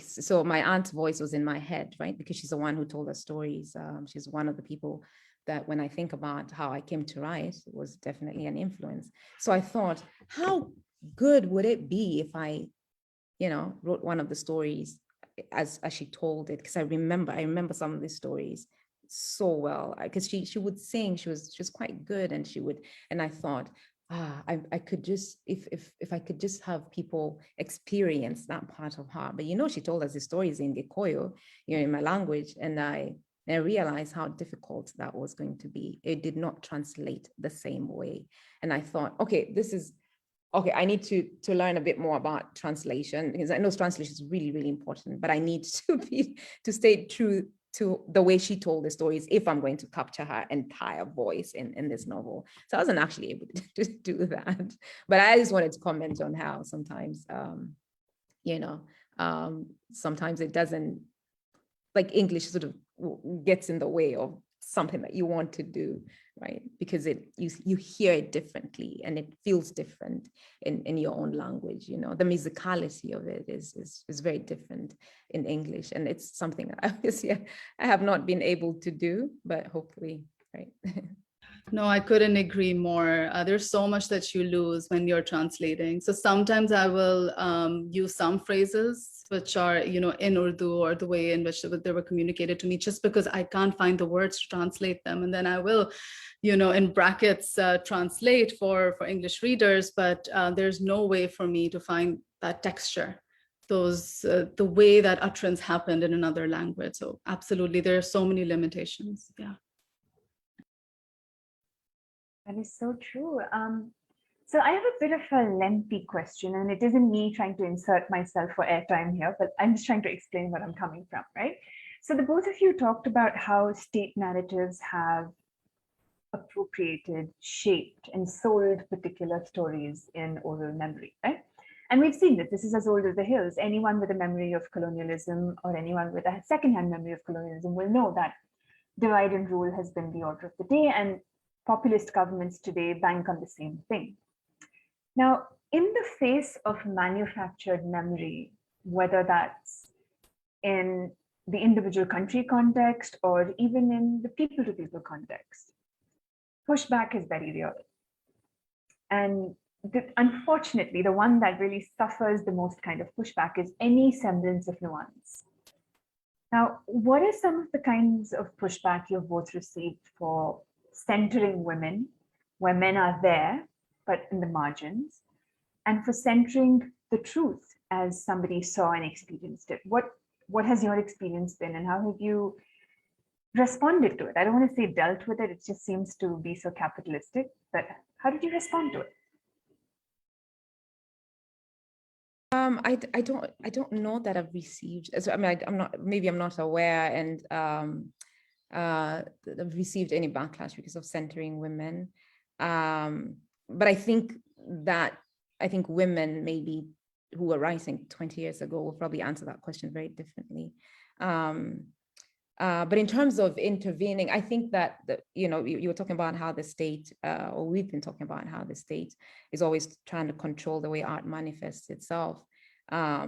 so my aunt's voice was in my head, right? Because she's the one who told us stories. She's one of the people that when I think about how I came to write, it was definitely an influence. So I thought, how good would it be if I, wrote one of the stories as she told it? Because I remember some of these stories so well, because she would sing, she was quite good, and I thought, I could just, if I could just have people experience that part of her. But she told us the stories in Gikuyu, in my language, and I realized how difficult that was going to be. It did not translate the same way. And I thought, okay, this is okay, I need to learn a bit more about translation, because I know translation is really, really important, but I need to stay true to the way she told the stories if I'm going to capture her entire voice in this novel. So I wasn't actually able to do that, but I just wanted to comment on how sometimes, sometimes it doesn't, like English sort of gets in the way of something that you want to do, right? Because you hear it differently and it feels different in your own language. The musicality of it is very different in English, and it's something that obviously I have not been able to do, but hopefully, right? No, I couldn't agree more. There's so much that you lose when you're translating. So sometimes I will use some phrases which are, in Urdu or the way in which they were communicated to me, just because I can't find the words to translate them. And then I will, in brackets, translate for English readers, but there's no way for me to find that texture, the way that utterance happened in another language. So absolutely, there are so many limitations. Yeah. That is so true. So I have a bit of a lengthy question, and it isn't me trying to insert myself for airtime here, but I'm just trying to explain where I'm coming from, right? So the both of you talked about how state narratives have appropriated, shaped, and sold particular stories in oral memory, right? And we've seen that this is as old as the hills. Anyone with a memory of colonialism or anyone with a secondhand memory of colonialism will know that divide and rule has been the order of the day, and populist governments today bank on the same thing. Now, in the face of manufactured memory, whether that's in the individual country context or even in the people-to-people context, pushback is very real. And unfortunately, the one that really suffers the most kind of pushback is any semblance of nuance. Now, what are some of the kinds of pushback you've both received for centering women, where men are there, but in the margins, and for centering the truth as somebody saw and experienced it? What has your experience been, and how have you responded to it? I don't want to say dealt with it, it just seems to be so capitalistic, but how did you respond to it? I don't know that I've received, so I mean, I'm not aware, and I've received any backlash because of centering women. But I think women maybe who were writing 20 years ago will probably answer that question very differently. But in terms of intervening, I think that you were talking about how the state, or we've been talking about how the state is always trying to control the way art manifests itself. I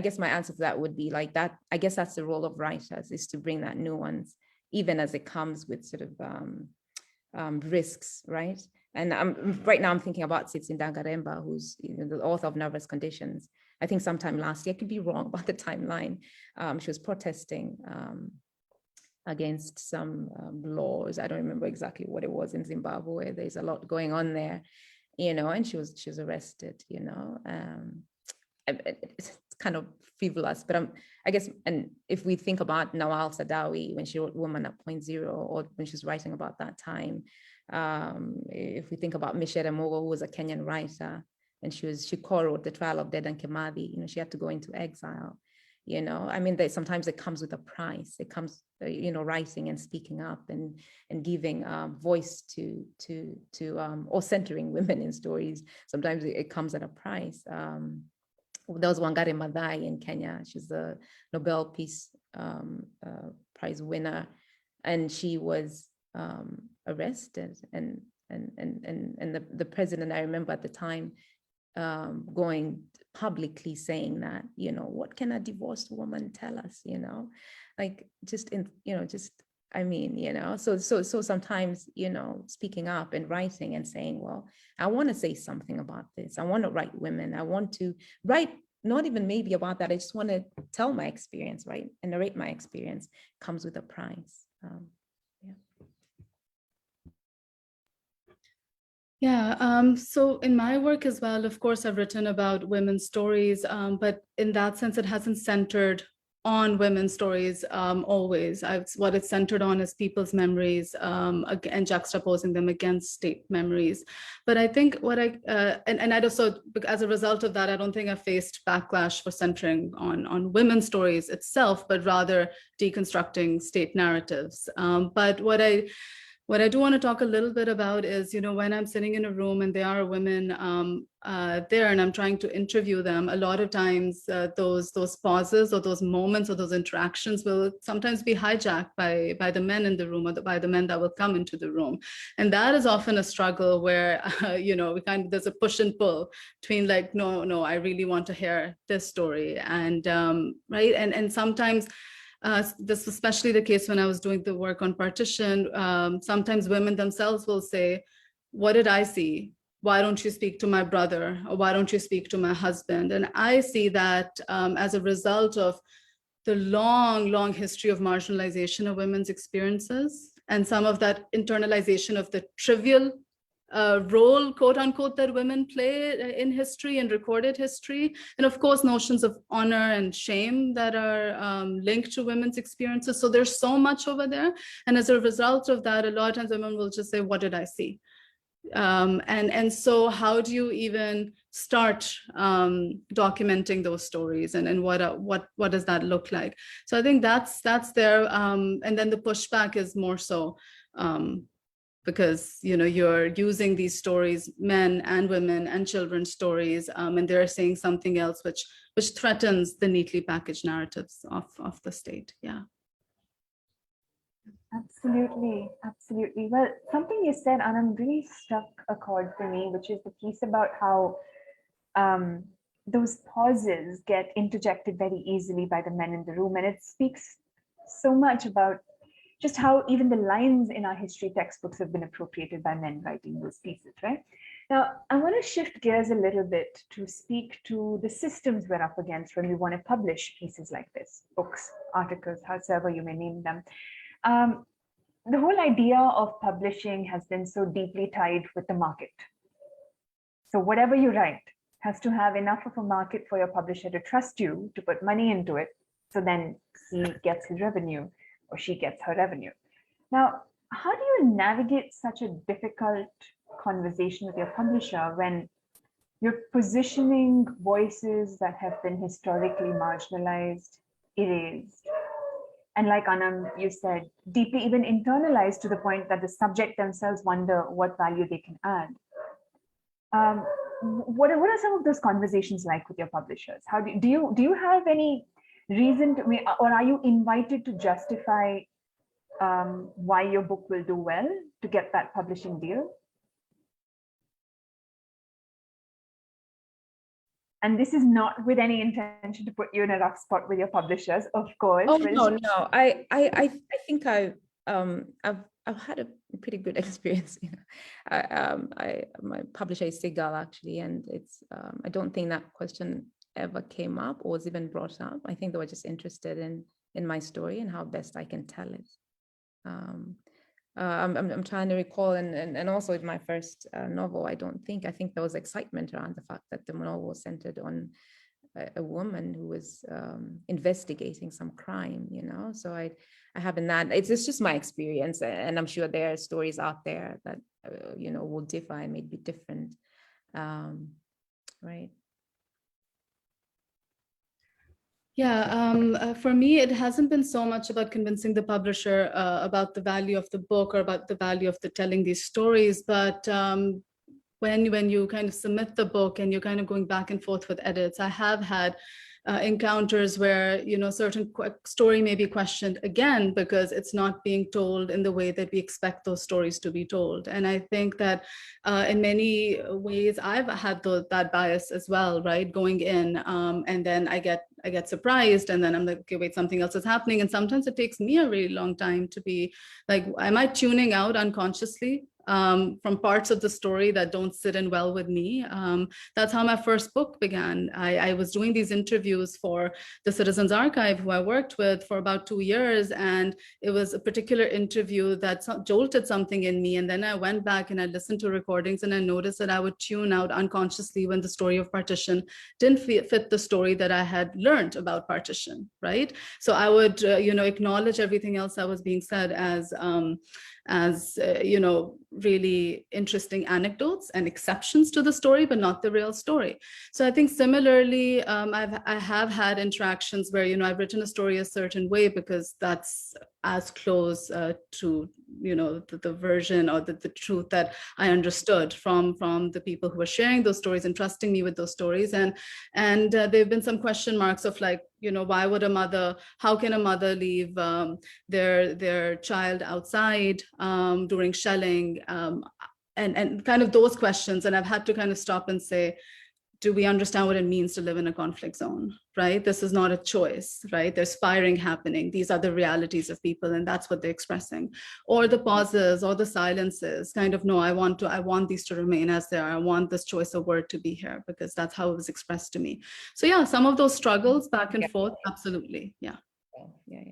guess my answer to that would be like that. I guess that's the role of writers, is to bring that nuance, even as it comes with sort of risks, right? And right now I'm thinking about Tsitsi Dangaremba, who's the author of Nervous Conditions. I think sometime last year, I could be wrong about the timeline. She was protesting against some laws. I don't remember exactly what it was in Zimbabwe. There's a lot going on there, and she was arrested, it's kind of frivolous, but I guess, and if we think about Nawal Saadawi, when she wrote Woman at Point Zero, or when she was writing about that time, if we think about Michere Mogo, who was a Kenyan writer, and she co-wrote The Trial of Dedan Kimathi, she had to go into exile, I mean, sometimes it comes with a price. It comes, writing and speaking up and giving voice to or centering women in stories. Sometimes it comes at a price. There was Wangari Maathai in Kenya. She's a Nobel Peace Prize winner, and she was arrested. And the president, I remember at the time, going publicly saying that, what can a divorced woman tell us? So sometimes, speaking up and writing and saying, well, I want to say something about this. I want to write women. I want to write, not even maybe about that. I just want to tell my experience, right? And narrate my experience comes with a price. So in my work as well, of course, I've written about women's stories, but in that sense, it hasn't centered on women's stories always. What it's centered on is people's memories and juxtaposing them against state memories. But I think what and I also, as a result of that, I don't think I faced backlash for centering on women's stories itself, but rather deconstructing state narratives. But what I do want to talk a little bit about is, when I'm sitting in a room and there are women there and I'm trying to interview them, a lot of times those pauses or those moments or those interactions will sometimes be hijacked by the men in the room or by the men that will come into the room. And that is often a struggle where, there's a push and pull between like, no, I really want to hear this story. And right. And sometimes, this was especially the case when I was doing the work on partition. Sometimes women themselves will say, what did I see? Why don't you speak to my brother? Or why don't you speak to my husband? And I see that as a result of the long history of marginalization of women's experiences and some of that internalization of the trivial role, quote unquote, that women play in history and recorded history. And of course, notions of honor and shame that are linked to women's experiences. So there's so much over there. And as a result of that, a lot of times women will just say, what did I see? And so how do you even start documenting those stories and what does that look like? So I think that's there. And then the pushback is more so because you're using these stories, men and women and children's stories, and they're saying something else which threatens the neatly packaged narratives of the state. Yeah. Absolutely. Well, something you said, Anam, really struck a chord for me, which is the piece about how those pauses get interjected very easily by the men in the room. And it speaks so much about just how even the lines in our history textbooks have been appropriated by men writing those pieces, right? Now, I want to shift gears a little bit to speak to the systems we're up against when we want to publish pieces like this, books, articles, however you may name them. The whole idea of publishing has been so deeply tied with the market. So whatever you write has to have enough of a market for your publisher to trust you, to put money into it, so then he gets his revenue or she gets her revenue. Now, how do you navigate such a difficult conversation with your publisher when you're positioning voices that have been historically marginalized, erased, and like Anam, you said, deeply even internalized to the point that the subject themselves wonder what value they can add? What are some of those conversations like with your publishers? How do you have any reason to, or are you invited to justify why your book will do well to get that publishing deal? And this is not with any intention to put you in a rough spot with your publishers, of course. Oh no. I think I've had a pretty good experience. My publisher is Segal actually, and it's I don't think that question ever came up or was even brought up. I think they were just interested in my story and how best I can tell it. I'm trying to recall, and also with my first novel, I think there was excitement around the fact that the novel was centered on a woman who was investigating some crime, so I haven't that. It's just my experience, and I'm sure there are stories out there that will differ and may be different, right? Yeah, for me, it hasn't been so much about convincing the publisher about the value of the book or about the value of telling these stories, but when you kind of submit the book and you're kind of going back and forth with edits, I have had encounters where certain story may be questioned again because it's not being told in the way that we expect those stories to be told. And I think that in many ways I've had that bias as well, right? Going in and then I get surprised, and then I'm like, okay, wait, something else is happening. And sometimes it takes me a really long time to be like, am I tuning out unconsciously from parts of the story that don't sit in well with me. That's how my first book began. I was doing these interviews for the Citizens Archive, who I worked with for about 2 years, and it was a particular interview that jolted something in me. And then I went back and I listened to recordings, and I noticed that I would tune out unconsciously when the story of partition didn't fit the story that I had learned about partition, right? So I would, acknowledge everything else that was being said as really interesting anecdotes and exceptions to the story, but not the real story. So I think similarly, I have had interactions where, I've written a story a certain way because that's as close to, the version or the truth that I understood from the people who were sharing those stories and trusting me with those stories. And there've been some question marks of like, why would how can a mother leave their child outside during shelling, and kind of those questions. And I've had to kind of stop and say, do we understand what it means to live in a conflict zone, right? This is not a choice, right? There's firing happening. These are the realities of people, and that's what they're expressing. Or the pauses or the silences, kind of, no, I want these to remain as they are. I want this choice of word to be here because that's how it was expressed to me. So yeah, some of those struggles back and forth, absolutely, yeah. Yeah.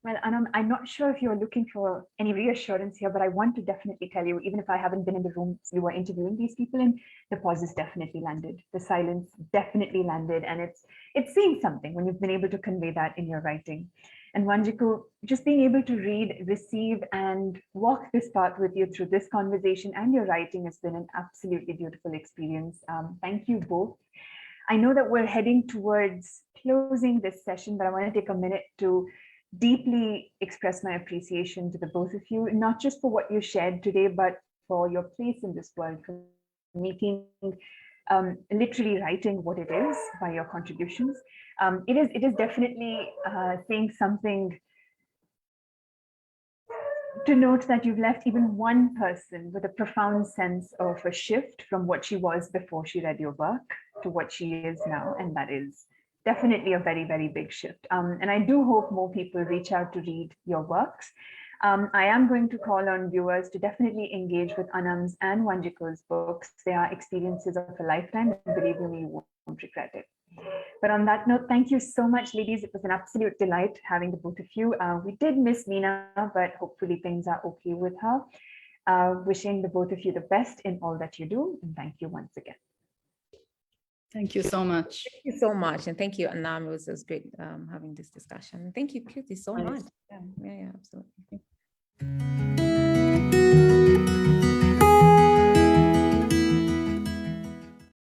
Well, Anam, I'm not sure if you're looking for any reassurance here, but I want to definitely tell you, even if I haven't been in the room you were interviewing these people in, the pauses definitely landed. The silence definitely landed. And it's saying something when you've been able to convey that in your writing. And Wanjikū, just being able to read, receive, and walk this path with you through this conversation and your writing has been an absolutely beautiful experience. Thank you both. I know that we're heading towards closing this session, but I want to take a minute to deeply express my appreciation to the both of you, not just for what you shared today, but for your place in this world, for making literally writing what it is by your contributions. It is definitely saying something to note that you've left even one person with a profound sense of a shift from what she was before she read your work to what she is now, and that is definitely a very, very big shift. And I do hope more people reach out to read your works. I am going to call on viewers to definitely engage with Anam's and Wanjikū's books. They are experiences of a lifetime, and believe me, you won't regret it. But on that note, thank you so much, ladies. It was an absolute delight having the both of you. We did miss Meena, but hopefully things are okay with her. Wishing the both of you the best in all that you do. And thank you once again. Thank you so much. Thank you so much. And thank you, Anam. It was great having this discussion. Thank you, Kirthi, so much. Yeah, absolutely.